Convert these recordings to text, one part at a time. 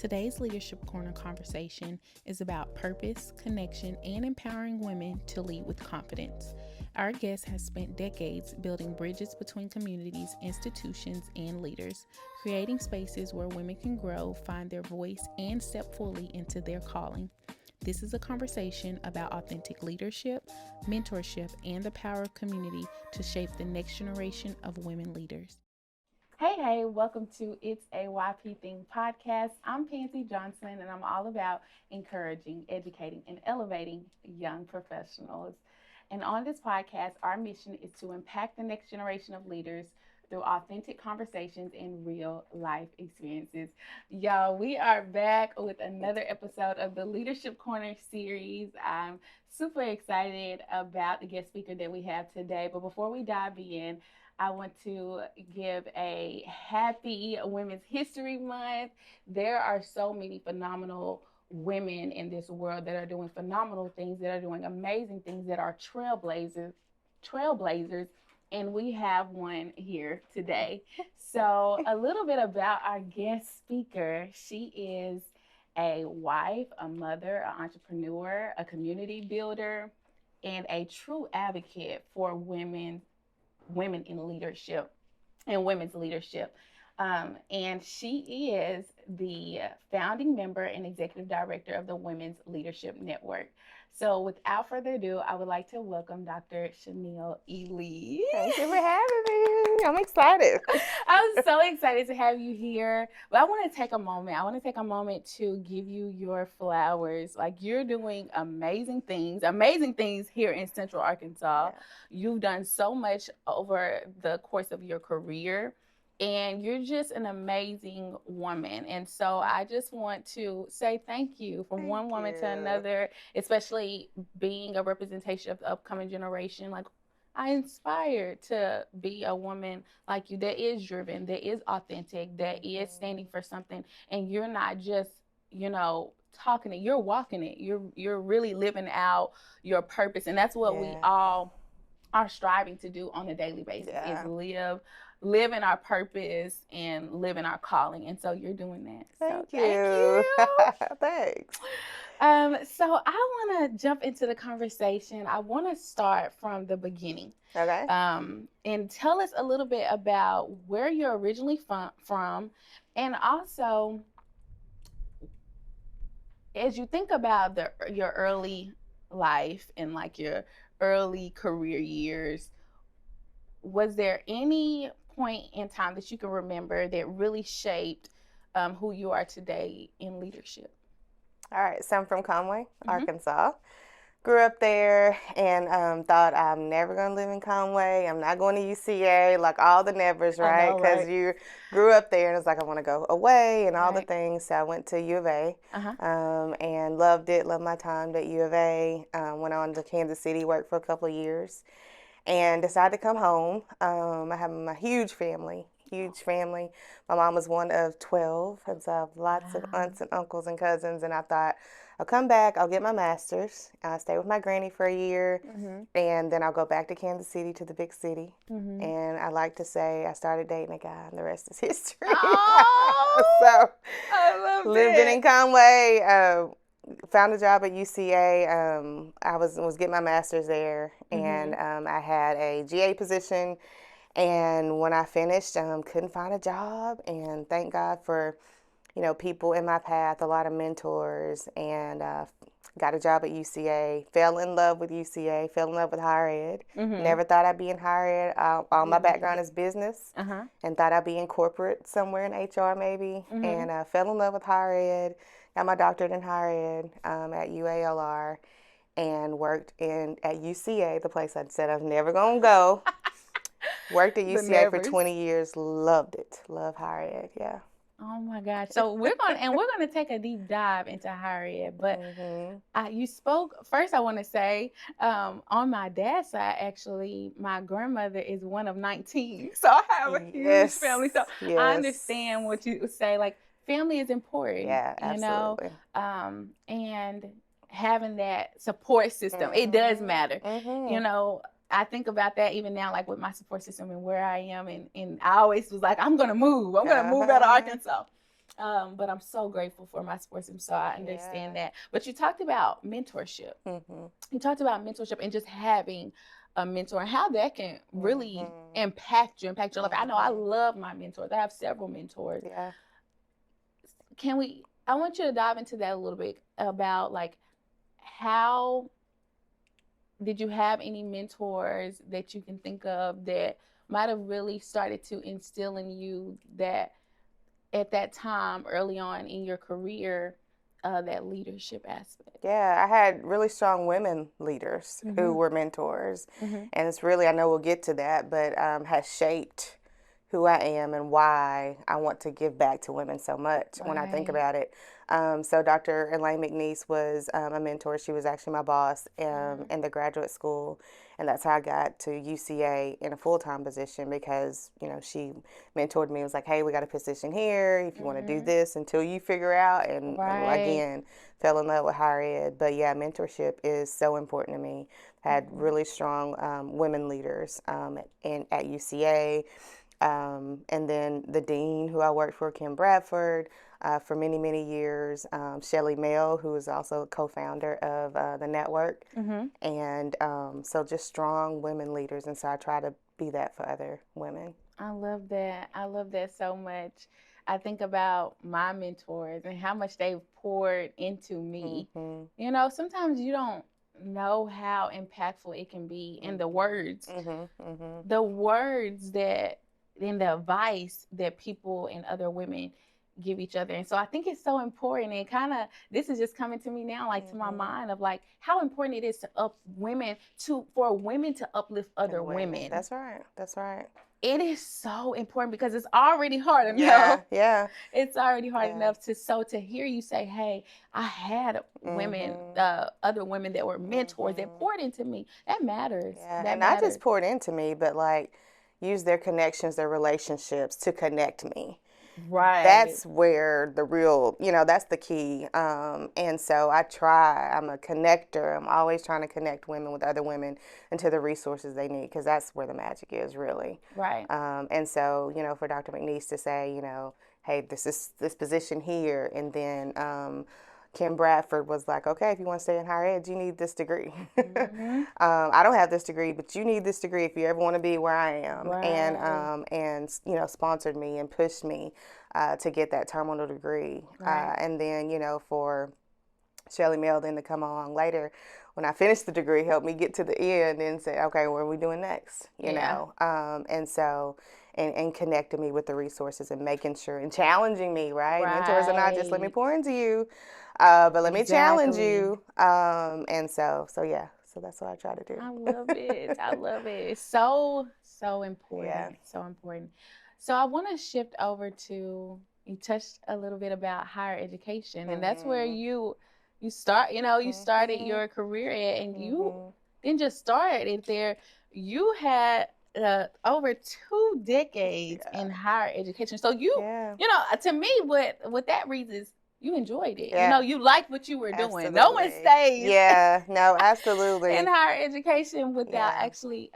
Today's Leadership Corner conversation is about purpose, connection, and empowering women to lead with confidence. Our guest has spent decades building bridges between communities, institutions, and leaders, creating spaces where women can grow, find their voice, and step fully into their calling. This is a conversation about authentic leadership, mentorship, and the power of community to shape the next generation of women leaders. Hey, welcome to It's a YP Thing podcast. I'm Pansy Johnson, and I'm all about encouraging, educating, and elevating young professionals. And on this podcast, our mission is to impact the next generation of leaders through authentic conversations and real life experiences. Y'all, we are back with another episode of the Leadership Corner series. I'm super excited about the guest speaker that we have today. But before we dive in, I want to give a happy Women's History Month. There are so many phenomenal women in this world that are doing phenomenal things, that are doing amazing things, that are trailblazers, and we have one here today. So a little bit about our guest speaker. She is a wife, a mother, an entrepreneur, a community builder, and a true advocate for women in leadership and women's leadership. And she is the founding member and executive director of the Women's Leadership Network. So without further ado, I would like to welcome Dr. Shaneil Ealy. Thank you for having me. I'm excited. I'm so excited to have you here. But I want to take a moment to give you your flowers. Like, you're doing amazing things here in Central Arkansas. Yeah. You've done so much over the course of your career, and you're just an amazing woman. And so I just want to say thank you from one woman to another, especially being a representation of the upcoming generation. Like, I inspire to be a woman like you that is driven, that is authentic, that is standing for something. And you're not just, talking it, you're walking it. You're really living out your purpose. And that's what we all are striving to do on a daily basis, is live in our purpose and live in our calling. And so you're doing that. Thank you. Thanks. So I want to jump into the conversation. I want to start from the beginning. Okay. And tell us a little bit about where you're originally from, and also, as you think about your early life and like your early career years, was there any point in time that you can remember that really shaped who you are today in leadership? All right, so I'm from Conway, Arkansas. Grew up there and thought I'm never going to live in Conway. I'm not going to UCA, like all the nevers, right? Because you grew up there and it's like, I want to go away and all the things. So I went to U of A and loved it, loved my time at U of A. Went on to Kansas City, worked for a couple of years, and decided to come home. I have a huge family. My mom was one of 12, and so I have lots of aunts and uncles and cousins, and I thought, I'll come back, I'll get my master's, I'll stay with my granny for a year, and then I'll go back to Kansas City, to the big city. And I like to say I started dating a guy, and the rest is history. Oh, so I love lived in Conway, found a job at UCA. I was getting my master's there, and I had a GA position. And when I finished, couldn't find a job, and thank God for, people in my path, a lot of mentors, and got a job at UCA, fell in love with UCA, fell in love with higher ed. Never thought I'd be in higher ed. All my background is business, and thought I'd be in corporate somewhere in HR maybe, and fell in love with higher ed, got my doctorate in higher ed at UALR, and worked at UCA, the place I said I was never going to go. Worked at UCA for 20 years. Loved it. Love higher ed. Yeah. Oh my gosh. So we're going to take a deep dive into higher ed. But you spoke first. I want to say on my dad's side, actually, my grandmother is one of 19. So I have a huge family. So I understand what you say. Like, family is important. Yeah, absolutely. And having that support system, it does matter. I think about that even now, like with my support system and where I am. And I always was like, I'm going to move. I'm going to move out of Arkansas. But I'm so grateful for my sports team, so I Yeah. understand that. But you talked about mentorship. Mhm. You talked about mentorship and just having a mentor and how that can really Mhm. impact your life. I know I Mhm. love my mentors. I have several mentors. Yeah. Can we? I want you to dive into that a little bit about like how did you have any mentors that you can think of that might have really started to instill in you that at that time early on in your career, that leadership aspect? Yeah, I had really strong women leaders who Mm-hmm. were mentors. Mm-hmm. And it's really, I know we'll get to that, but has shaped who I am and why I want to give back to women so much when I think Right. about it. So Dr. Elaine McNeese was a mentor. She was actually my boss Mm-hmm. in the graduate school. And that's how I got to UCA in a full-time position because, she mentored me. It was like, hey, we got a position here. If you want to do Mm-hmm. this until you figure out. And Right. again, fell in love with higher ed. But yeah, mentorship is so important to me. Had Mm-hmm. really strong women leaders at UCA. And then the dean who I worked for, Kim Bradford, for many, many years. Shelley Mail, who is also a co-founder of the network. Mm-hmm. And so just strong women leaders. And so I try to be that for other women. I love that. I love that so much. I think about my mentors and how much they've poured into me. Mm-hmm. Sometimes you don't know how impactful it can be in Mm-hmm. Mm-hmm. the words that in the advice that people and other women give each other. And so I think it's so important, and kind of this is just coming to me now, like to my Mm-hmm. mind, of like how important it is to up women to for women to uplift And other women. women. That's right. That's right. It is so important because it's already hard enough. Yeah. Yeah. It's already hard Yeah. enough to hear you say, "Hey, I had women, Mm-hmm. other women that were mentors that Mm-hmm. poured into me." That matters. Yeah, That and not just matters. poured into me, but like use their connections, their relationships to connect me. Right. That's where the real, that's the key. And so I'm a connector. I'm always trying to connect women with other women into the resources they need because that's where the magic is really. Right. And so, for Dr. McNeese to say, hey, this is this position here, and then Kim Bradford was like, okay, if you want to stay in higher ed, you need this degree. Mm-hmm. I don't have this degree, but you need this degree if you ever want to be where I am. Right. And sponsored me and pushed me to get that terminal degree. Right. And then, for Shelley Mail then to come along later when I finished the degree, helped me get to the end and say, okay, what are we doing next? Yeah. And so, and connecting me with the resources and making sure and challenging me, right? Mentors are not just let me Right. pour into you, but let me challenge Exactly. you. And so yeah, so that's what I try to I do. love it. I love it. It's so, so Yeah. important. So important. So I want to shift over to you touched a little bit about higher education, and that's where Mhm. you started Mhm. your career at, and you Mhm. didn't just start it there. You had over 2 decades Yeah. in higher education. So Yeah. to me, what that reads is you enjoyed it. Yeah. You liked what you were doing. No one Absolutely. stays Yeah. No. in Absolutely. higher education without Yeah. actually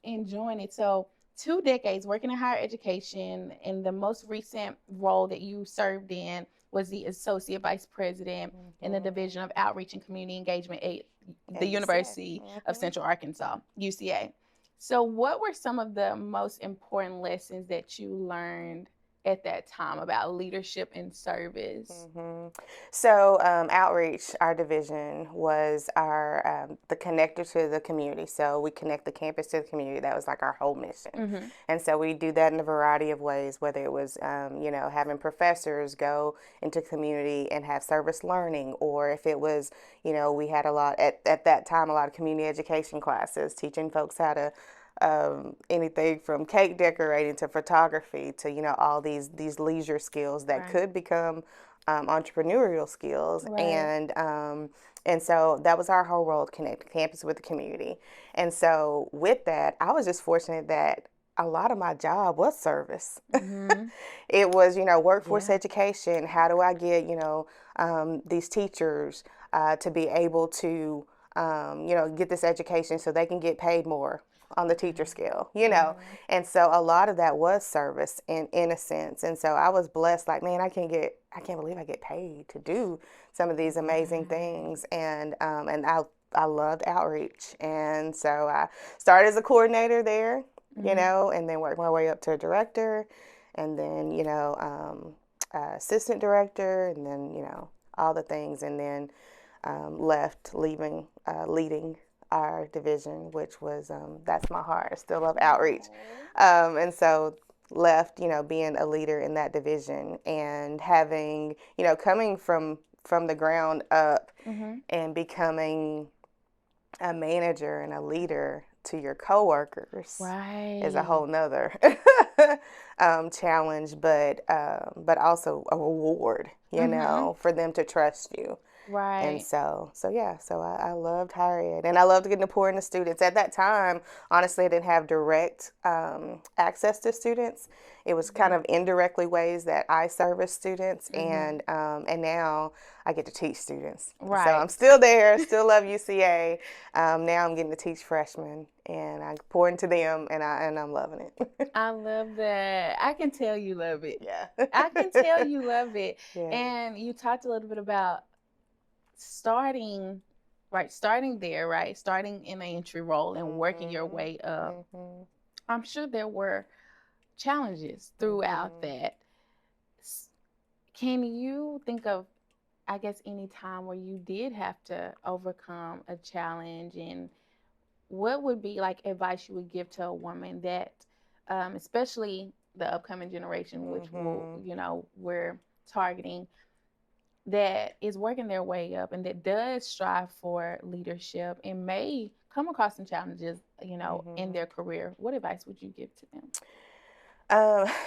enjoying it. So, 2 decades working in higher education, and the most recent role that you served in was the associate vice president in the Mhm. division of outreach and community engagement at the At UCA. University of Mhm. Central Arkansas, UCA. So, what were some of the most important lessons that you learned at that time about leadership and service? hmm So, outreach, our division was the connector to the community. So we connect the campus to the community. That was like our whole mission. Mm-hmm. And so we do that in a variety of ways, whether it was, having professors go into community and have service learning, or if it was, we had at that time, a lot of community education classes, teaching folks how to anything from cake decorating to photography to all these leisure skills that Right. could become entrepreneurial skills, Right. and so that was our whole role, to connect campus with the community. And so with that, I was just fortunate that a lot of my job was service. Mm-hmm. It was workforce Yeah. education. How do I get these teachers to be able to get this education so they can get paid more on the teacher scale, you know. And so a lot of that was service in a sense. And so I was blessed, like, man, I can't believe I get paid to do some of these amazing things. And I loved outreach. And so I started as a coordinator there, you know, and then worked my way up to a director, and then, you know, assistant director, and then, you know, all the things, and then leading our division, which was, that's my heart. I still love outreach. And so left, you know, being a leader in that division, and having, you know, coming from the ground up and becoming a manager and a leader to your coworkers is a whole nother challenge, but also a reward, you know, for them to trust you. And so yeah, so I loved higher ed, and I loved getting to pour into students. At that time, honestly, I didn't have direct access to students. It was kind of indirectly ways that I service students, and now I get to teach students. So I'm still there, still love UCA. Now I'm getting to teach freshmen, and I pour into them, and I'm loving it. I love that. I can tell you love it. Yeah. I can tell you love it. Yeah. And you talked a little bit about starting there, right? Starting in an entry role and working your way up. I'm sure there were challenges throughout that. Can you think of, I guess, any time where you did have to overcome a challenge, and what would be like advice you would give to a woman that, especially the upcoming generation, which will, you know, we're targeting, that is working their way up and that does strive for leadership and may come across some challenges, you know, in their career? What advice would you give to them?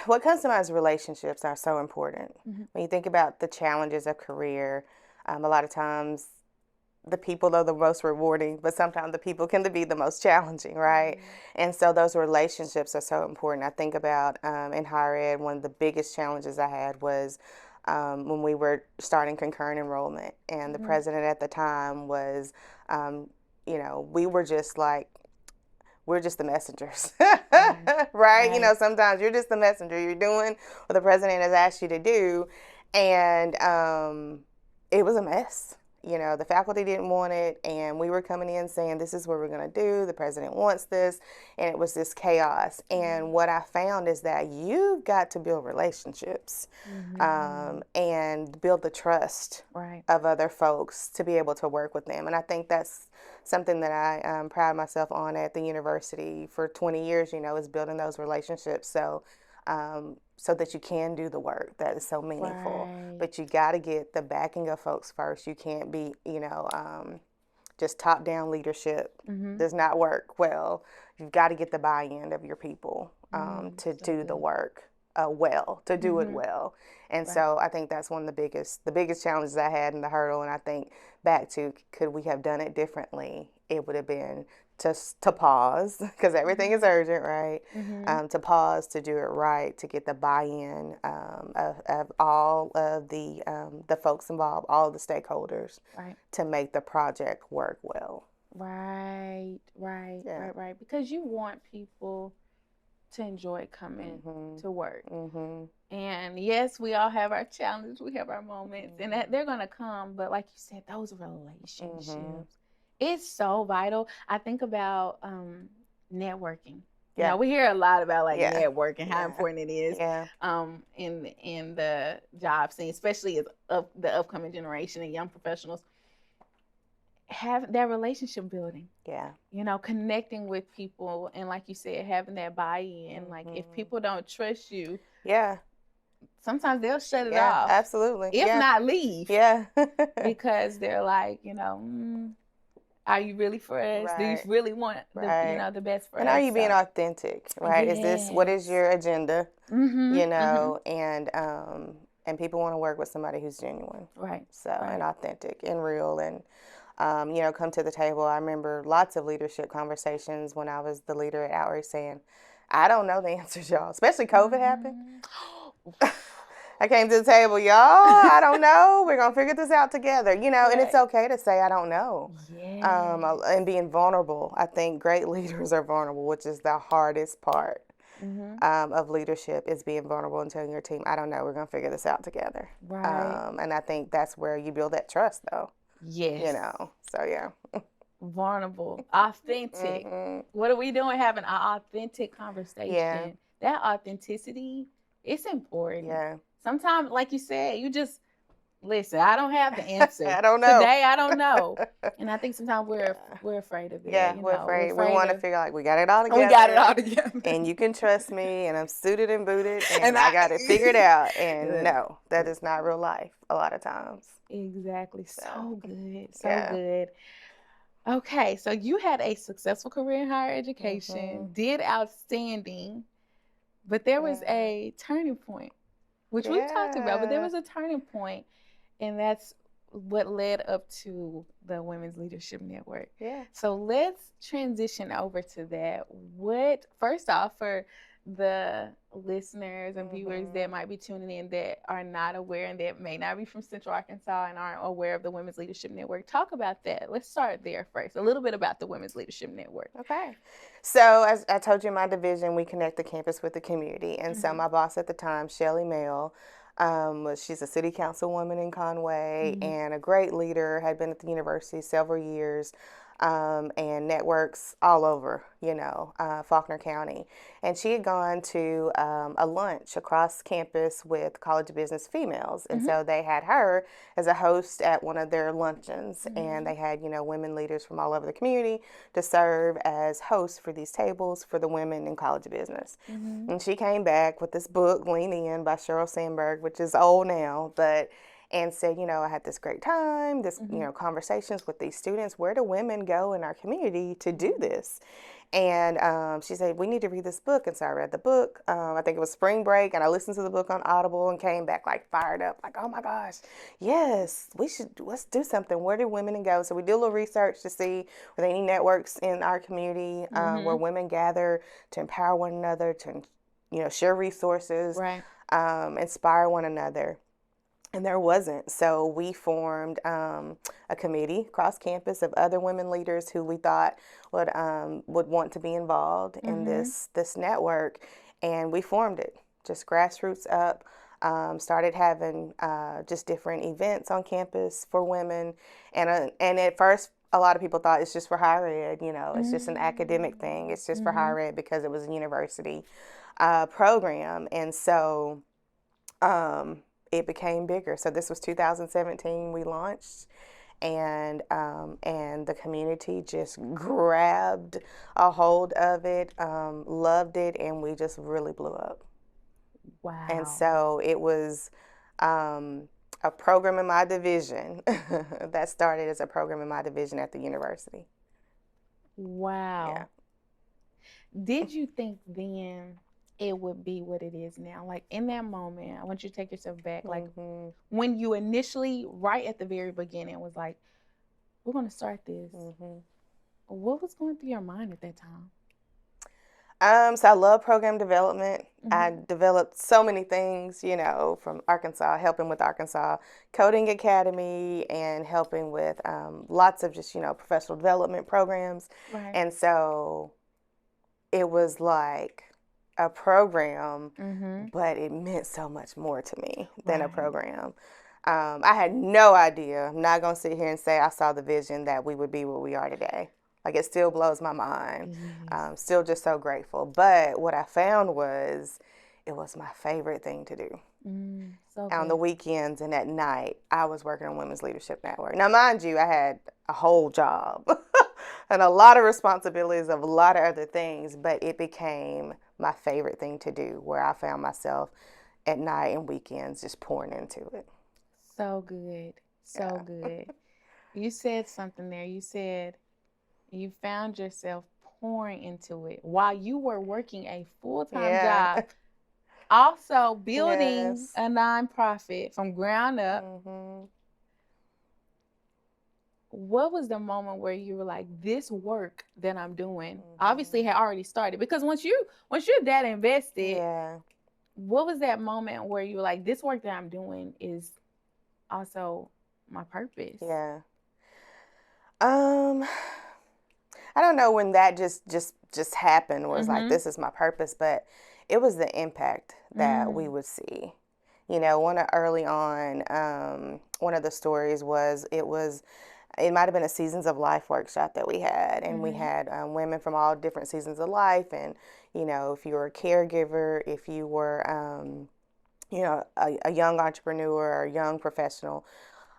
What comes to mind is relationships are so important. When you think about the challenges of career, a lot of times the people are the most rewarding, but sometimes the people can be the most challenging, right? And so those relationships are so important. I think about in higher ed, one of the biggest challenges I had was when we were starting concurrent enrollment, and the president at the time was, you know, we're just the messengers, right? You know, sometimes you're just the messenger. You're doing what the president has asked you to do, and it was a mess. You know, the faculty didn't want it, and we were coming in saying, this is what we're going to do. The president wants this, and it was this chaos. And what I found is that you've got to build relationships and build the trust of other folks to be able to work with them. And I think that's something that I pride myself on at the university for 20 years, you know, is building those relationships. So so that you can do the work that is so meaningful. But you got to get the backing of folks first. You can't be, you know, just top-down leadership does not work well. You've got to get the buy-in of your people to do the work to do it well. And so I think that's one of the biggest challenges I had in the hurdle. And I think back to, could we have done it differently? It would have been to pause, because everything is urgent, right? To pause, to do it right, to get the buy-in of all of the folks involved, all of the stakeholders, to make the project work well. Right. Because you want people to enjoy coming to work. And yes, we all have our challenges, we have our moments, and that they're gonna come. But like you said, those relationships. It's so vital. I think about networking. You know, we hear a lot about networking, how important it is in the job scene, especially as the upcoming generation and young professionals. Have that relationship building. You know, connecting with people, and like you said, having that buy-in. Like, if people don't trust you, sometimes they'll shut it off. Absolutely. If not leave. Because they're like, you know, are you really for us? Do you really want the best for us? And are you being authentic, right? Is what is your agenda? You know, and people want to work with somebody who's genuine. So, and authentic and real, and you know, come to the table. I remember lots of leadership conversations when I was the leader at Outreach saying, I don't know the answers, y'all. Especially COVID happened. I came to the table, y'all. I don't know. We're gonna figure this out together, you know. And it's Right. okay to say I don't know, Yes. and being vulnerable. I think great leaders are vulnerable, which is the hardest part Mm-hmm. of leadership is being vulnerable and telling your team, I don't know. We're gonna figure this out together. Right. And I think that's where you build that trust, though. You Yes. know. So yeah. Vulnerable, authentic. What are we doing? Having an authentic Yeah. conversation. That authenticity, it's important. Yeah. Sometimes, like you said, you just listen. I don't have the answer I don't know. today. I don't know, and I think sometimes we're afraid of that. Yeah, You we're know, we're afraid. We afraid want to of. figure like we got it all We got it all together, together, and you can trust me, and I'm suited and booted, and and I I. got it figured out. And no, that is not real life a lot of times. Exactly. So So good. So yeah. good. Okay, so you had a successful career in higher Mhm. education, did outstanding, but there was Yeah. a turning point, which we've talked about, but there Yeah. was a turning point, and that's what led up to the Women's Leadership Network. Yeah. So let's transition over to that. What, first off, for the listeners and viewers that Mhm. might be tuning in that are not aware and that may not be from Central Arkansas and aren't aware of the Women's Leadership Network, talk about that. Let's start there first. A little bit about the Women's Leadership Network. Okay. So, as I told you in my division, we connect the campus with the community. And so, Mm-hmm. my boss at the time, Shaneil Ealy, she's a city councilwoman in Conway Mm-hmm. and a great leader, had been at the university several years, and networks all over, Faulkner County. And she had gone to a lunch across campus with college business females. And Mm-hmm. so, they had her as a host at one of their luncheons. Mm-hmm. And they had, women leaders from all over the community to serve as hosts for these tables for the women in college business. Mm-hmm. And she came back with this book, Lean In by Sheryl Sandberg, which is old now, and said, I had this great time, Mm-hmm. conversations with these students. Where do women go in our community to do this? And she said, we need to read this book. And so I read the book. I think it was spring break. And I listened to the book on Audible and came back like fired up, like, oh my gosh, yes, let's do something. Where do women go? So we did a little research to see were there any networks in our community where women gather to empower one another, to, share resources, Right. inspire one another. And there wasn't. So we formed a committee across campus of other women leaders who we thought would want to be involved in Mm-hmm. this network, and we formed it, just grassroots up. Started having just different events on campus for women, and at first a lot of people thought it's just for higher ed. It's just an academic thing. It's just for Mm-hmm. higher ed because it was a university program, and so. It became bigger. So this was 2017. We launched, and the community just grabbed a hold of it, loved it, and we just really blew up. And Wow. so it was a program in my division that started as a program in my division at the university. Yeah. Wow. Did you think then it would be what it is now? Like in that moment, I want you to take yourself back. Like Mm-hmm. when you initially, right at the very beginning, was like, we're going to start this. Mm-hmm. What was going through your mind at that time? So I love program development. Mm-hmm. I developed so many things, from Arkansas, helping with Arkansas Coding Academy and helping with lots of just, professional development programs. Right. And so it was like a program, Mm-hmm. but it meant so much more to me than a Right. program. I had no idea. I'm not going to sit here and say I saw the vision that we would be where we are today. Like, it still blows my mind. Yes. Still just so grateful. But what I found was it was my favorite thing to do. So On the good. weekends and at night, I was working on Women's Leadership Network. Now, mind you, I had a whole job and a lot of responsibilities of a lot of other things, but it became my favorite thing to do, where I found myself at night and weekends just pouring into it. So good. So Yeah. good. You said something there. You said you found yourself pouring into it while you were working a full-time Yeah. job, also building Yes. a nonprofit from ground up. Mm-hmm. What was the moment where you were like, this work that I'm doing obviously had already started? Because once you're that invested, Yeah. what was that moment where you were like, this work that I'm doing is also my purpose? Yeah. Um, I don't know when that just happened, was like, this is my purpose, but it was the impact that we would see. You know, early on, one of the stories was, it might have been a Seasons of Life workshop that we had, and we had women from all different seasons of life, and you know, if you were a caregiver, if you were you know, a young entrepreneur or a young professional,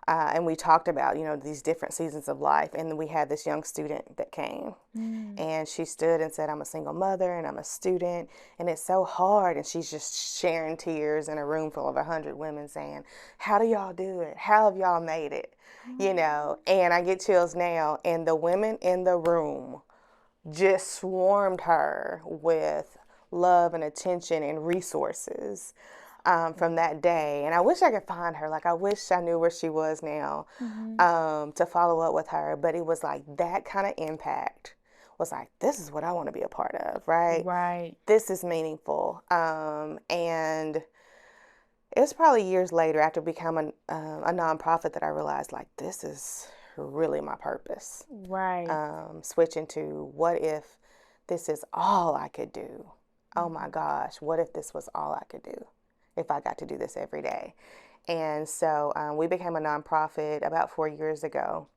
and we talked about, you know, these different seasons of life. And then we had this young student that came, and she stood and said, I'm a single mother and I'm a student, and it's so hard. And she's just sharing tears in a room full of 100 women saying, how do y'all do it? How have y'all made it? You know, and I get chills now. And the women in the room just swarmed her with love and attention and resources from that day. And I wish I could find her. Like, I wish I knew where she was now to follow up with her. But it was like that kind of impact was like, this is what I want to be a part of, right? Right. This is meaningful. And it was probably years later, after becoming a nonprofit, that I realized, like, this is really my purpose. Right. Switching to, what if this is all I could do? Oh my gosh, what if this was all I could do? If I got to do this every day. And so we became a nonprofit about 4 years ago.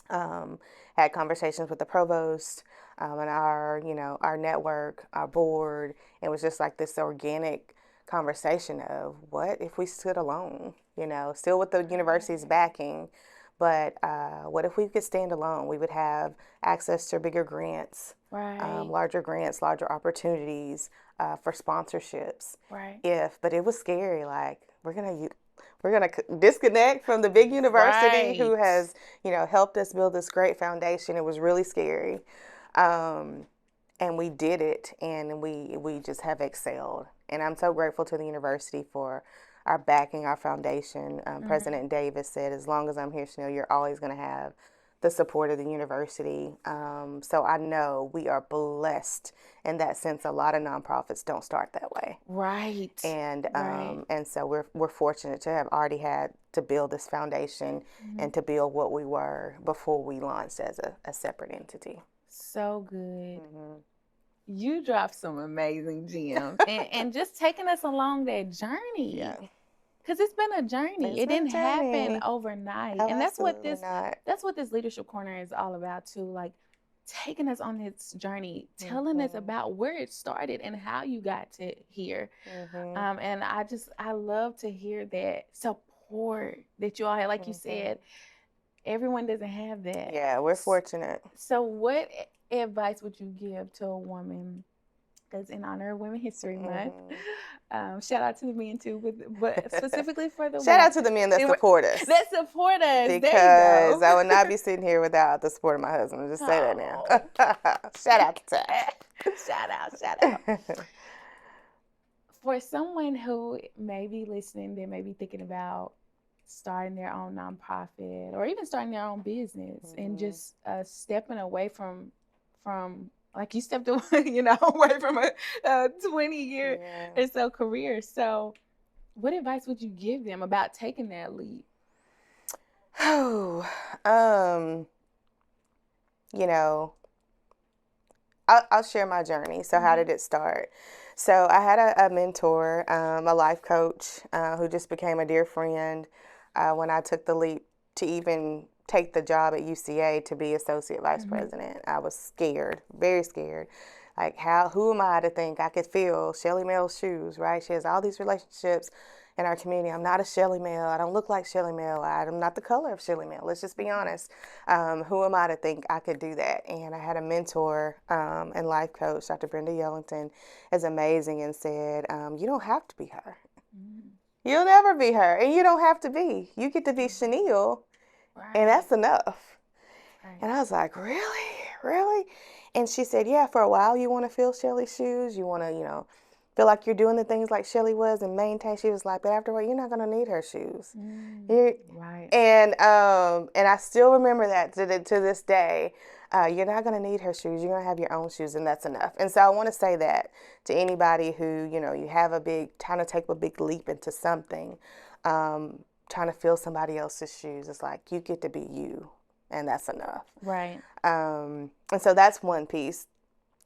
Had conversations with the provost and our network, our board. It was just like this organic conversation of, what if we stood alone, you know, still with the university's backing, but what if we could stand alone? We would have access to bigger grants, larger grants, larger opportunities for sponsorships. Right. But it was scary. Like, we're gonna disconnect from the big university who has, you know, helped us build this great foundation. It was really scary, and we did it, and we just have excelled. And I'm so grateful to the university for our backing, our foundation. President Davis said, as long as I'm here, Shaneil, you're always going to have the support of the university. So I know we are blessed in that sense. A lot of nonprofits don't start that way. Right. And so we're fortunate to have already had to build this foundation and to build what we were before we launched as a separate entity. So good. You dropped some amazing gems and just taking us along that journey. Yeah. Because it's been a journey. It didn't happen overnight. Oh, and that's what this Leadership Corner is all about too. Like, taking us on this journey, telling us about where it started and how you got to here. And I love to hear that support that you all have. Like you said, everyone doesn't have that. Yeah, we're fortunate. So what advice would you give to a woman that's in honor of Women's History Month? Shout out to the men too, but specifically for the shout out to the men that support us. That support us. Because I would not be sitting here without the support of my husband. Just say that now. Shout out to that. Shout out. For someone who may be listening, they may be thinking about starting their own nonprofit or even starting their own business and just stepping away from like you stepped away, you know, away from a 20-year or so career. So what advice would you give them about taking that leap? You know, I'll share my journey. So how did it start? So I had a mentor, a life coach, who just became a dear friend when I took the leap to even take the job at UCA to be associate vice president. I was scared, very scared. Like, who am I to think I could fill Shelly Mell's shoes, right? She has all these relationships in our community. I'm not a Shelly Mell. I don't look like Shelly Mell. I'm not the color of Shelly Mell. Let's just be honest. Who am I to think I could do that? And I had a mentor and life coach, Dr. Brenda Yellington, is amazing, and said, you don't have to be her. You'll never be her, and you don't have to be. You get to be Shaneil, and that's enough. And I was like, really? Really? And she said, yeah, for a while you want to fill Shelly's shoes. You want to, feel like you're doing the things like Shelly was and maintain. She was like, but afterward, you're not going to need her shoes. Right. And I still remember that to this day. You're not going to need her shoes. You're going to have your own shoes, and that's enough. And so I want to say that to anybody who, you have trying to take a big leap into something, trying to fill somebody else's shoes. It's like, you get to be you, and that's enough. Right. And so that's one piece.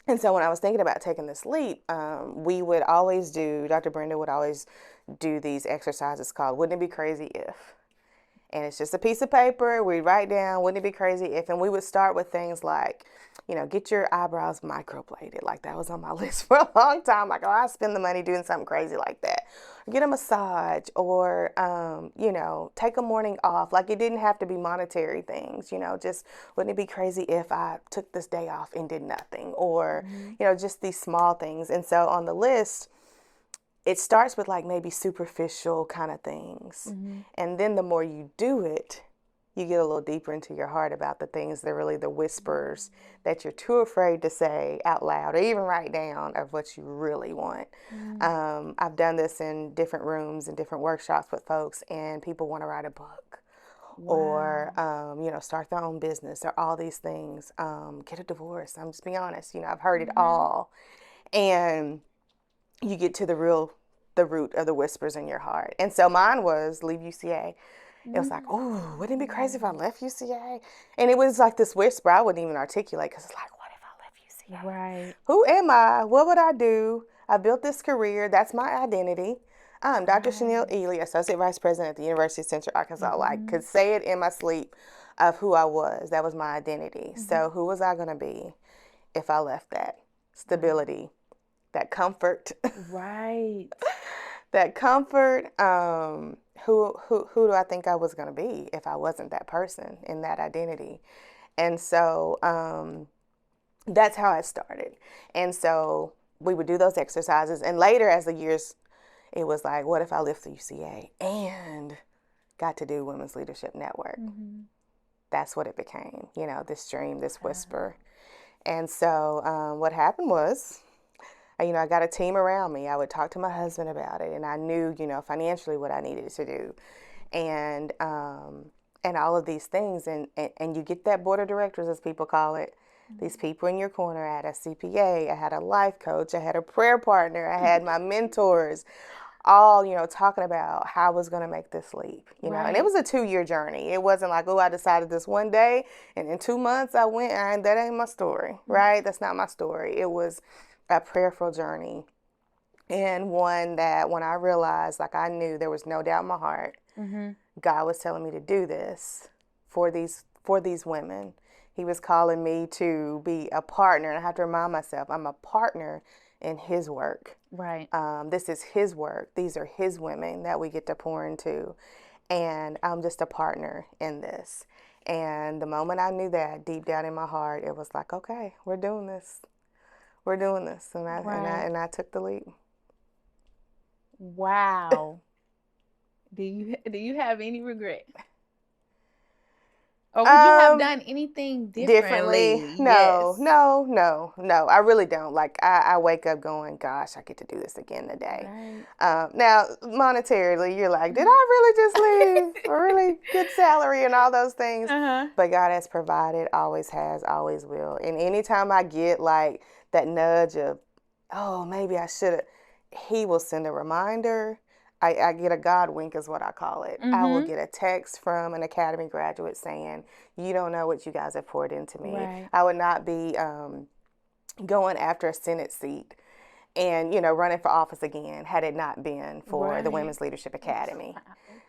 And so when I was thinking about taking this leap, Dr. Brenda would always do these exercises called Wouldn't It Be Crazy If? And it's just a piece of paper. We write down, wouldn't it be crazy if? And we would start with things like, get your eyebrows microbladed. Like, that was on my list for a long time. Like, I'll spend the money doing something crazy like that. Or get a massage, or, take a morning off. Like, it didn't have to be monetary things, just wouldn't it be crazy if I took this day off and did nothing? Or, just these small things. And so on the list, it starts with like maybe superficial kind of things. And then the more you do it, you get a little deeper into your heart about the things that are really the whispers that you're too afraid to say out loud or even write down of what you really want. I've done this in different rooms and different workshops with folks, and people want to write a book. Wow. Or, start their own business, or all these things. Get a divorce. I'm just being honest. I've heard it all. And you get to the root of the whispers in your heart. And so mine was leave UCA. It was like, oh, wouldn't it be crazy if I left UCA? And it was like this whisper I wouldn't even articulate, because it's like, what if I left UCA? Right. Who am I? What would I do? I built this career. That's my identity. I'm Dr. Shaneil Ealy, Associate Vice President at the University of Central Arkansas. Like, could say it in my sleep of who I was. That was my identity. So who was I going to be if I left that? Stability. That comfort. Right. That comfort. Who do I think I was going to be if I wasn't that person in that identity? And so that's how it started. And so we would do those exercises. And later, as the years, it was like, what if I left the UCA and got to do Women's Leadership Network? That's what it became, this dream, this whisper. And so what happened was, I got a team around me. I would talk to my husband about it, and I knew, financially what I needed to do, and all of these things, and you get that board of directors, as people call it, these people in your corner. I had a CPA, I had a life coach, I had a prayer partner, I had my mentors, all, talking about how I was going to make this leap, Right. And it was a 2-year journey. It wasn't like, oh, I decided this one day, and in 2 months I went, and that ain't my story, right? That's not my story. It was a prayerful journey, and one that when I realized, like, I knew there was no doubt in my heart, God was telling me to do this for these women. He was calling me to be a partner, and I have to remind myself, I'm a partner in His work. Right. This is His work. These are His women that we get to pour into, and I'm just a partner in this. And the moment I knew that, deep down in my heart, it was like, okay, we're doing this. We're doing this, and I took the leap. Wow. Do you have any regret? Or would you have done anything differently? No, Yes. no. I really don't. Like, I wake up going, gosh, I get to do this again today. Right. Now, monetarily, you're like, did I really just leave a really good salary and all those things? But God has provided, always has, always will. And anytime I get like that nudge of, oh, maybe I should have, He will send a reminder. I get a God wink is what I call it. I will get a text from an academy graduate saying, you don't know what you guys have poured into me. Right. I would not be going after a Senate seat and, running for office again had it not been for the Women's Leadership Academy.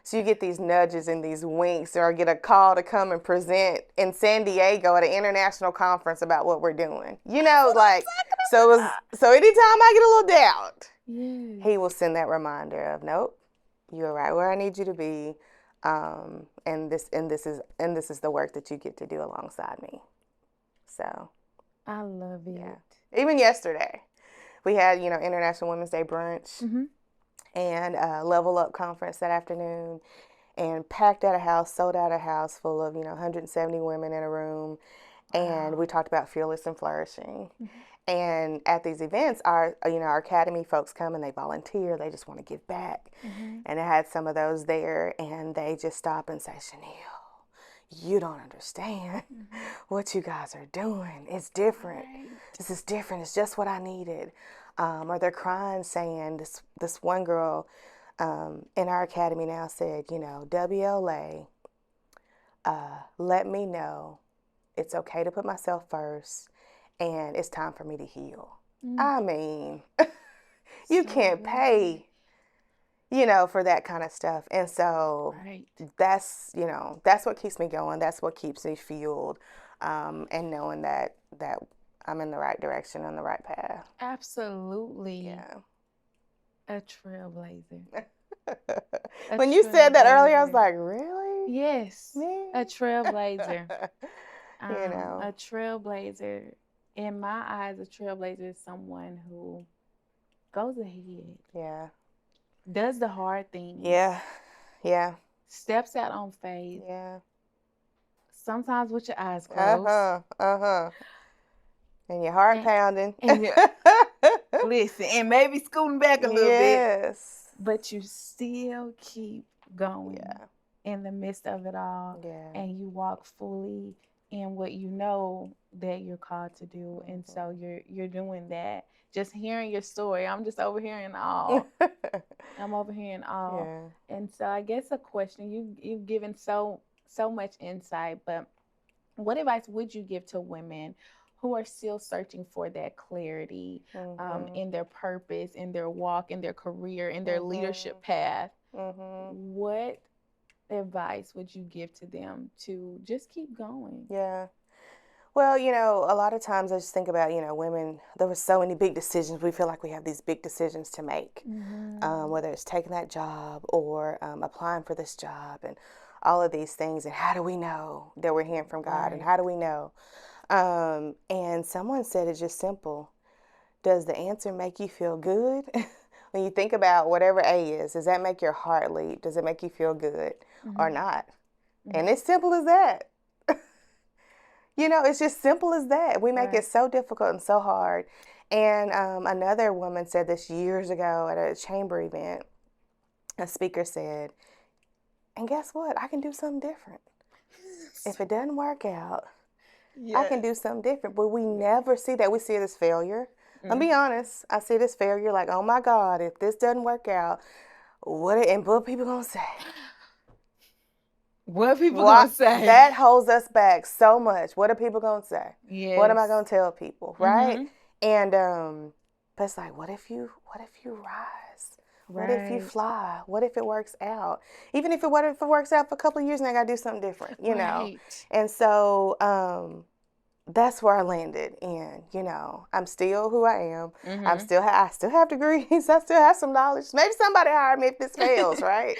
So you get these nudges and these winks, or get a call to come and present in San Diego at an international conference about what we're doing. So anytime I get a little doubt, He will send that reminder of, nope, you're right where I need you to be, and this is the work that you get to do alongside me. So I love it. Yeah. Even yesterday, we had International Women's Day brunch and a Level Up conference that afternoon, and packed out a house, sold out a house full of 170 women in a room. And we talked about fearless and flourishing. And at these events, our academy folks come and they volunteer. They just want to give back. And I had some of those there, and they just stop and say, Shaneil, you don't understand what you guys are doing. It's different. Right. This is different. It's just what I needed. Or they're crying, saying this one girl in our academy now said, WLA, let me know it's okay to put myself first, and it's time for me to heal. I mean, you can't pay, for that kind of stuff. And so Right. that's what keeps me going. That's what keeps me fueled, and knowing that I'm in the right direction, on the right path. Absolutely. Yeah. A trailblazer. When you said that earlier, I was like, really? Yes. Me? A trailblazer. You A trailblazer. In my eyes, a trailblazer is someone who goes ahead, Yeah. does the hard things, Yeah. Yeah. steps out on faith, Yeah. sometimes with your eyes closed. And your heart And, pounding. and listen, and maybe scooting back a little bit, Yes. but you still keep going Yeah. in the midst of it all, Yeah. and you walk fully in what you know that you're called to do. And so you're doing that. Just hearing your story, I'm just over here in awe. I'm over here in awe. Yeah. And so I guess a question, you've given so much insight, but what advice would you give to women who are still searching for that clarity in their purpose, in their walk, in their career, in their leadership path? What advice would you give to them to just keep going? Yeah. Well, a lot of times I just think about, women, there were so many big decisions. We feel like we have these big decisions to make, whether it's taking that job or applying for this job and all of these things. And how do we know that we're hearing from God? And how do we know? And someone said it's just simple. Does the answer make you feel good? When you think about whatever A is, does that make your heart leap? Does it make you feel good or not? And it's simple as that. It's just simple as that. We make it so difficult and so hard. And another woman said this years ago at a chamber event. A speaker said, and guess what? I can do something different. If it doesn't work out, I can do something different. But we never see that. We see it as failure. I'll be honest. I see it as failure. Like, oh my God, if this doesn't work out, what are people going to say? What are people going to say? That holds us back so much. What are people going to say? Yes. What am I going to tell people? Right? And but it's like, what if you rise? What if you fly? What if it works out? Even if it works out for a couple of years and I got to do something different, know? And so that's where I landed in, I'm still who I am. I still have degrees. I still have some knowledge. Maybe somebody hire me if this fails, right?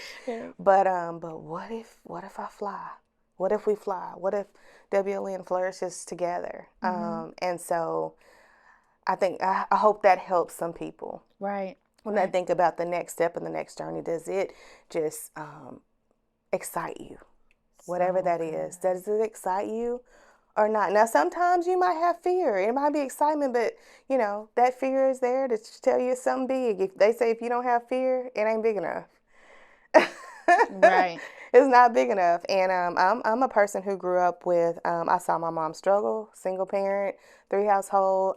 But what if I fly? What if we fly? What if WLN flourishes together? And so I think I hope that helps some people. Right. When I think about the next step and the next journey, does it just excite you? Whatever that is. Does it excite you? Or not. Now, sometimes you might have fear. It might be excitement, but, that fear is there to tell you it's something big. If they say if you don't have fear, it ain't big enough. Right. It's not big enough. And I'm a person who grew up with, I saw my mom struggle, single parent, 3 household.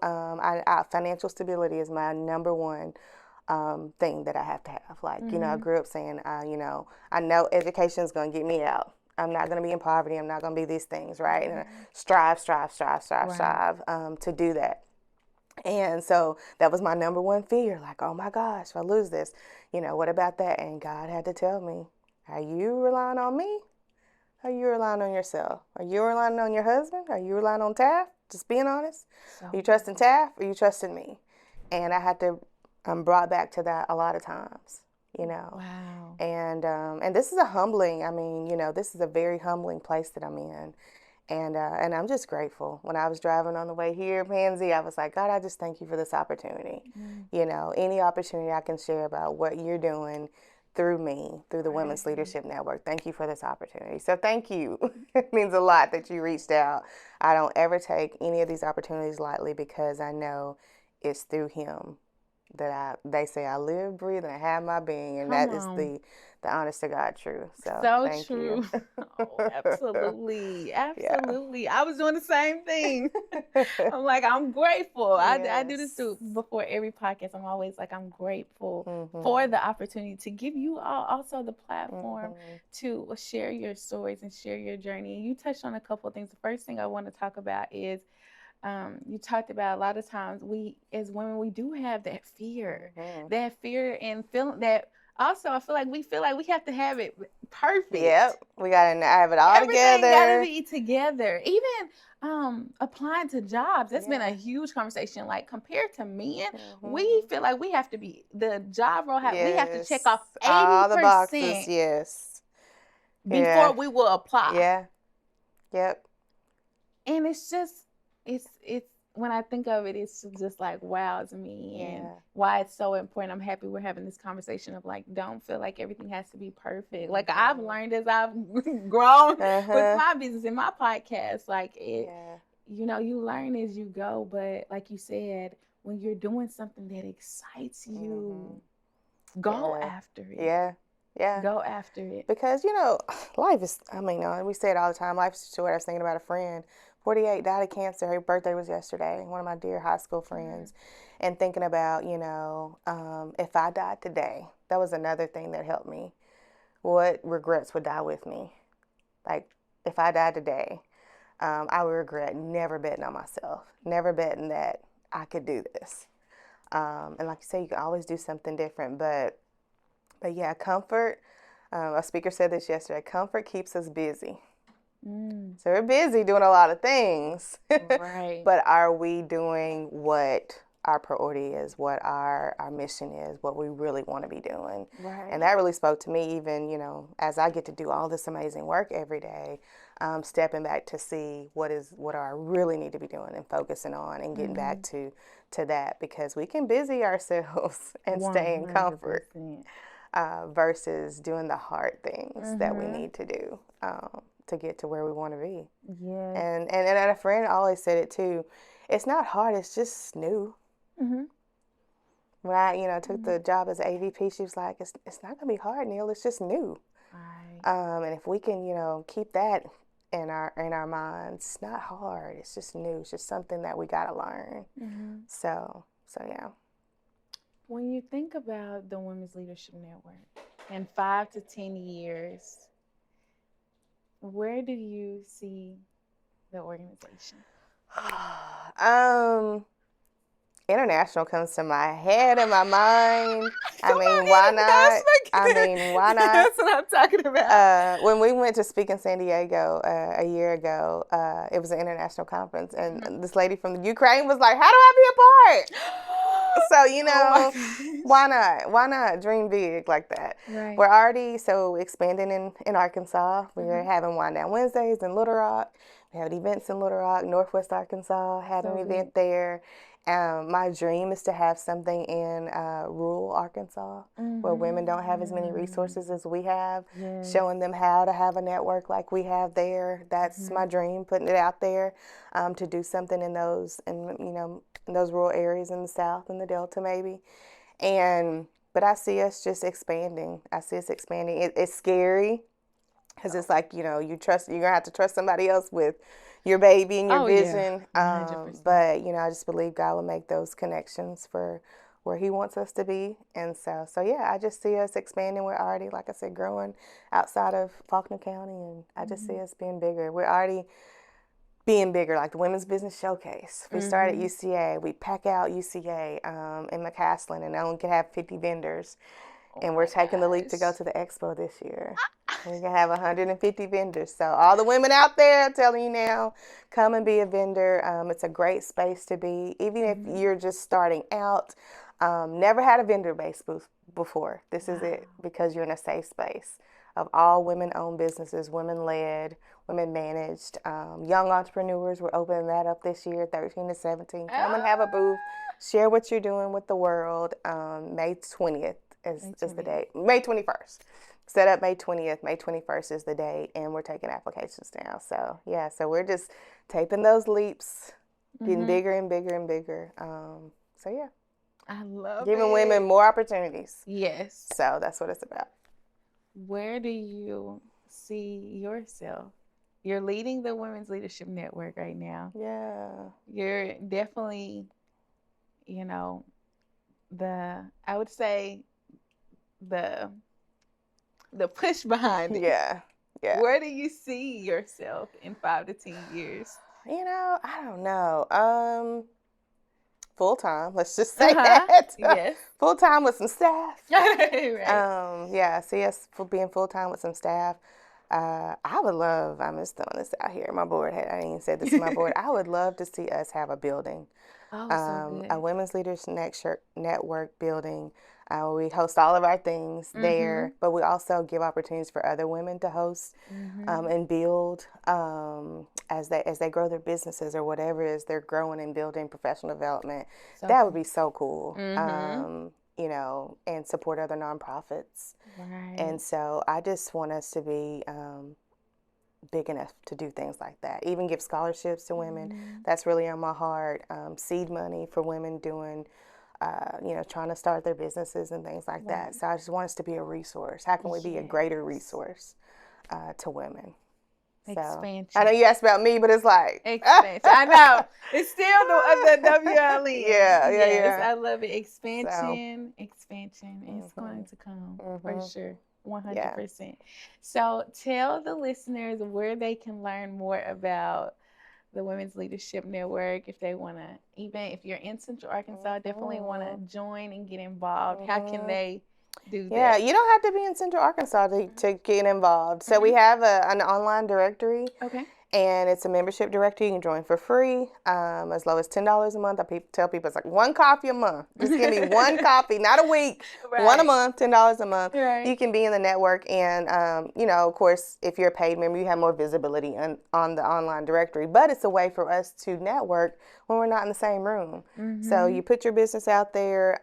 Financial stability is my number one thing that I have to have. Like, I grew up saying, I know education is going to get me out. I'm not going to be in poverty. I'm not going to be these things, right? And strive to do that. And so that was my number one fear. Like, oh my gosh, if I lose this, what about that? And God had to tell me, are you relying on me? Are you relying on yourself? Are you relying on your husband? Are you relying on Taft? Just being honest. Are you trusting Taft? Or are you trusting me? And I had to brought back to that a lot of times. Wow. And this is a humbling, this is a very humbling place that I'm in. And I'm just grateful. When I was driving on the way here, Pansy, I was like, God, I just thank you for this opportunity. Any opportunity I can share about what you're doing through me, through the Women's Right. Leadership Network. Thank you for this opportunity. So thank you. It means a lot that you reached out. I don't ever take any of these opportunities lightly because I know it's through him that they say I live, breathe, and I have my being, and Come that is on. the honest to God truth. So So thank you. true. Oh, absolutely. Yeah. Absolutely. I was doing the same thing. I'm like, I'm grateful. I do this Yes. too before every podcast. I'm always like, I'm grateful for Mhm. the opportunity to give you all also the platform Mhm. to share your stories and share your journey. You touched on a couple of things. The first thing I want to talk about is you talked about a lot of times we as women we do have Mhm. that fear and feeling that also I feel like we have to have it perfect. Yep. We gotta have it all Everything got to together. be together. Even applying to jobs, that's been a Yeah. huge conversation. Like compared to men, we Mhm. feel like we have to be the job role. We have to check off Yes. All the boxes. 80% Yes. before Yeah. we will apply. Yeah. Yep. And it's just it's when I think of it, it's just like wow to me and Yeah. why it's so important. I'm happy we're having this conversation of like don't feel like everything has to be perfect. Like I've Mhm. learned as I've grown with Uh-huh. my business and my podcast, like it Yeah. you learn as you go, but like you said, when you're doing something that excites you, Mhm. go Yeah. after it. Yeah. Yeah. Go after it. Because, life is, we say it all the time, life is short. I was thinking about a friend, 48, died of cancer. Her birthday was yesterday, one of my dear high school friends. And thinking about, if I died today, that was another thing that helped me. What regrets would die with me? Like, if I died today, I would regret never betting on myself, never betting that I could do this. And like you say, you can always do something different, but yeah, comfort. A speaker said this yesterday. Comfort keeps us busy. Mm, So we're busy doing a lot of things, right. but are we doing what our priority is, what our mission is, what we really want to be doing? And Right. that really spoke to me, even as I get to do all this amazing work every day, stepping back to see what do I really need to be doing and focusing on and getting back Mm-hmm. to that because we can busy ourselves and stay in comfort 100%. versus doing the hard things that we Mm-hmm. need to do to get to where we want to be. Yes. And a friend always said it too. It's not hard. It's just new. Mm-hmm. When I took Mm-hmm. the job as AVP, she was like, "It's not gonna be hard, Neil. It's just new." Right. And if we can keep that in our minds, it's not hard. It's just new. It's just something that we gotta learn. Mm-hmm. So yeah. When you think about the Women's Leadership Network in 5 to 10 years, where do you see the organization? um International comes to my head and my mind. I Come mean, on, why not? I mean, why not? That's what I'm talking about. When we went to speak in San Diego a year ago, it was an international conference, and this lady from the Ukraine was like, "How do I be a part?" So, Oh my gosh. why not? Why not dream big like that? Right. We're already so expanding in Arkansas. We're Mm-hmm. having Wine Down Wednesdays in Little Rock. We have events in Little Rock, Northwest Arkansas, had So an good. event there. My dream is to have something in rural Arkansas where women don't have as many Mm-hmm. resources as we have, Yes. showing them how to have a network like we have there. That's Mm-hmm. my dream, putting it out there to do something in those rural areas in the South and the Delta maybe. But I see us just expanding. I see us expanding. It's scary because it's like you're gonna have to trust somebody else with your baby and your Oh yeah. vision. 100%. But I just believe God will make those connections for where He wants us to be. And so yeah, I just see us expanding. We're already, like I said, growing outside of Faulkner County, and I just see Mm-hmm. us being bigger. We're already being bigger, like the Women's Business Showcase. We started at Mm-hmm. UCA. We pack out UCA in McCaslin, and now we can have 50 vendors. Oh And we're my taking the leap to go gosh. to the expo this year. We can have 150 vendors. So all the women out there, I'm telling you now, come and be a vendor. It's a great space to be, even if Mm-hmm. you're just starting out. Never had a vendor-based booth before. This is Wow. it because you're in a safe space of all women-owned businesses, women-led, women-managed. Young entrepreneurs, we're opening that up this year, 13 to 17. Come and have a booth. Share what you're doing with the world. May 20th is the date. May 21st. Set up May 20th. May 21st is the date, and we're taking applications now. So, yeah, so we're just taking those leaps, getting bigger and bigger and bigger. So, yeah. I love Giving it. women more opportunities. Yes. So that's what it's about. Where do you see yourself? You're leading the Women's Leadership Network right now. Yeah. You're definitely, you know, I would say the push behind it. Yeah. Yeah. Where do you see yourself in 5 to 10 years? I don't know. Full time. Let's just say that. Yes. Full time with some staff. Right. Yeah. See us for being full time with some staff. I would love. I'm just throwing this out here. My board I didn't even say this to my board. I would love to see us have a building. Oh, so good. A Women's Leaders Network building. We host all of our things there, but we also give opportunities for other women to host and build as they grow their businesses or whatever it is they're growing and building professional development. So that would be so cool. And support other nonprofits. Right. And so I just want us to be big enough to do things like that. Even give scholarships to women. That's really on my heart. Seed money for women doing, trying to start their businesses and things like that. So I just want us to be a resource. How can we be a greater resource to women? Expansion. I know you asked about me, but it's like expansion. I know it's still the WLE. Yeah. Yes, I love it. Expansion is going to come for sure. 100%. So tell the listeners where they can learn more about the Women's Leadership Network. If they want to, even if you're in Central Arkansas, definitely want to join and get involved. How can they do that? Yeah, you don't have to be in Central Arkansas to get involved. So we have an online directory. Okay. And it's a membership directory. You can join for free, as low as $10 a month. I tell people it's like one coffee a month. Just give me one coffee, not a week, one a month, $10 a month. Right. You can be in the network, and of course, if you're a paid member, you have more visibility on the online directory. But it's a way for us to network when we're not in the same room. So you put your business out there,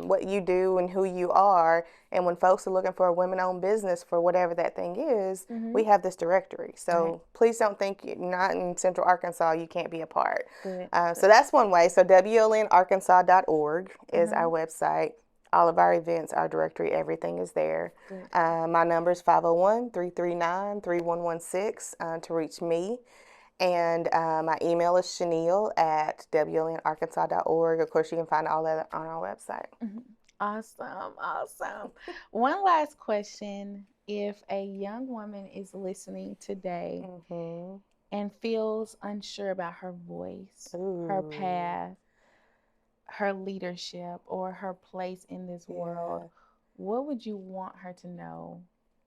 what you do and who you are, and when folks are looking for a women-owned business for whatever that thing is, we have this directory. So please don't think you're not in Central Arkansas, you can't be a part. So that's one way. So WLNarkansas.org is our website. All of our events, our directory, everything is there. My number is 501-339-3116 to reach me. And my email is Shaneil@WLNarkansas.org. Of course, you can find all that on our website. Awesome. One last question. If a young woman is listening today and feels unsure about her voice, her path, her leadership, or her place in this world, what would you want her to know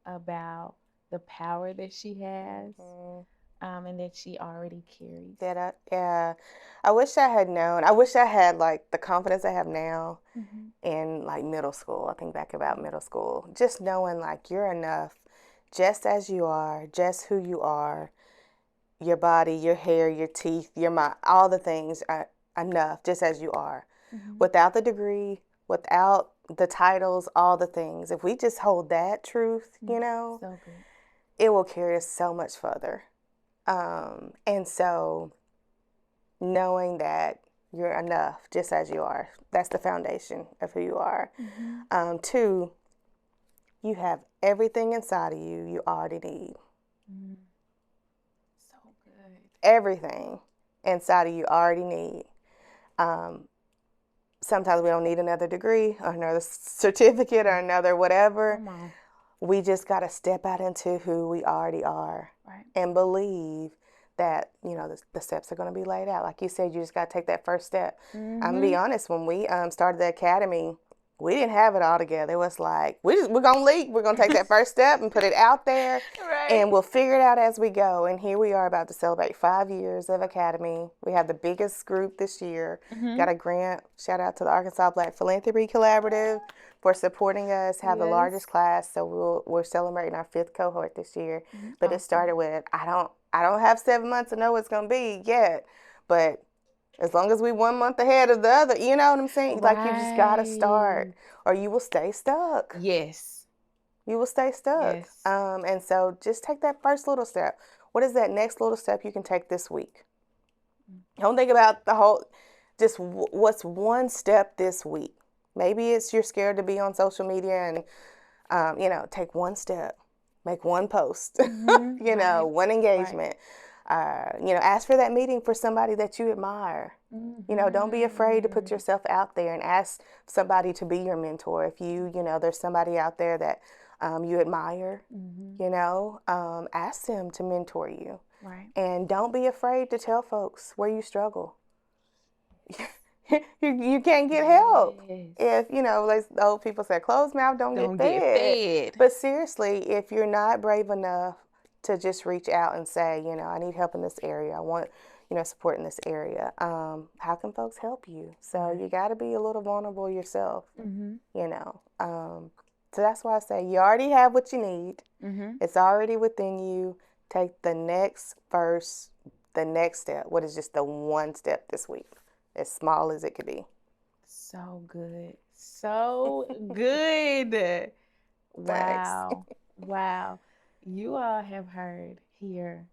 about the power that she has and that she already carries? I wish I had known. I wish I had like the confidence I have now in like middle school. I think back about middle school, just knowing like you're enough, just as you are, just who you are. Your body, your hair, your teeth, your mind, all the things are enough, just as you are, without the degree, without the titles, all the things. If we just hold that truth, so it will carry us so much further. And so knowing that you're enough just as you are, that's the foundation of who you are. 2, you have everything inside of you already need. So good. Everything inside of you already need. Sometimes we don't need another degree or another certificate or another whatever. We just got to step out into who we already are and believe that, the steps are going to be laid out. Like you said, you just got to take that first step. I'm going to be honest, when we started the academy, we didn't have it all together. It was like, we're going to leap. We're going to take that first step and put it out there, and we'll figure it out as we go. And here we are about to celebrate 5 years of academy. We have the biggest group this year. Got a grant. Shout out to the Arkansas Black Philanthropy Collaborative for supporting us. Have the largest class. So we're celebrating our 5th cohort this year. But it started with, I don't have 7 months to know what it's going to be yet, but As long as we 1 month ahead of the other, you know what I'm saying? Like you just gotta start, Right. or you will stay stuck. Yes. You will stay stuck. Yes. And so just take that first little step. What is that next little step you can take this week? Don't think about the whole, just what's one step this week. Maybe it's you're scared to be on social media and, take one step, make one post, Right. one engagement. Ask for that meeting for somebody that you admire. Don't be afraid to put yourself out there and ask somebody to be your mentor. If there's somebody out there that you admire, ask them to mentor you. Right. And don't be afraid to tell folks where you struggle. you can't get help. Yes. If, like the old people say, closed mouth don't get Don't get fed. fed. But seriously, if you're not brave enough to just reach out and say, I need help in this area, I want, support in this area, how can folks help you? So you got to be a little vulnerable yourself, So that's why I say you already have what you need. It's already within you. Take the next step. What is just the one step this week? As small as it could be. So good. So good. Wow. Wow. You all have heard here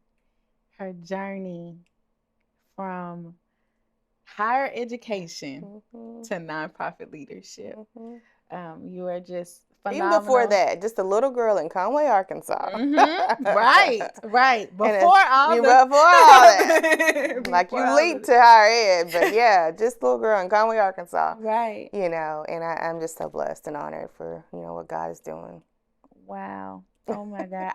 her journey from higher education to nonprofit leadership. You are just phenomenal. Even before that, just a little girl in Conway, Arkansas. Right. Before all that. Like you leaped to higher ed, but yeah, just a little girl in Conway, Arkansas. Right. And I'm just so blessed and honored for, what God is doing. Wow. Oh my God.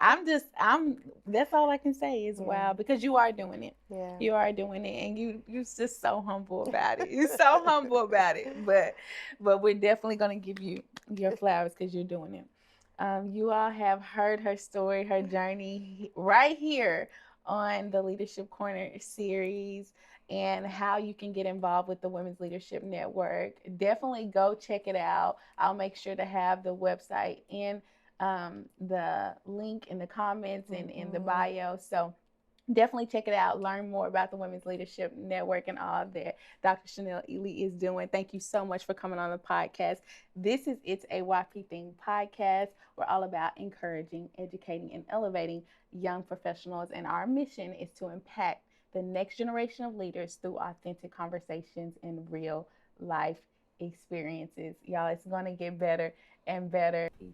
That's all I can say is wow, because you are doing it. Yeah. You are doing it, and you're just so humble about it. You're so humble about it. But we're definitely gonna give you your flowers because you're doing it. You all have heard her story, her journey right here on the Leadership Corner series and how you can get involved with the Women's Leadership Network. Definitely go check it out. I'll make sure to have the website in the link in the comments and in the bio. So definitely check it out. Learn more about the Women's Leadership Network and all that Dr. Shaneil Ealy is doing. Thank you so much for coming on the podcast. This is It's a YP Thing podcast. We're all about encouraging, educating, and elevating young professionals. And our mission is to impact the next generation of leaders through authentic conversations and real life experiences. Y'all, it's going to get better and better. Peace.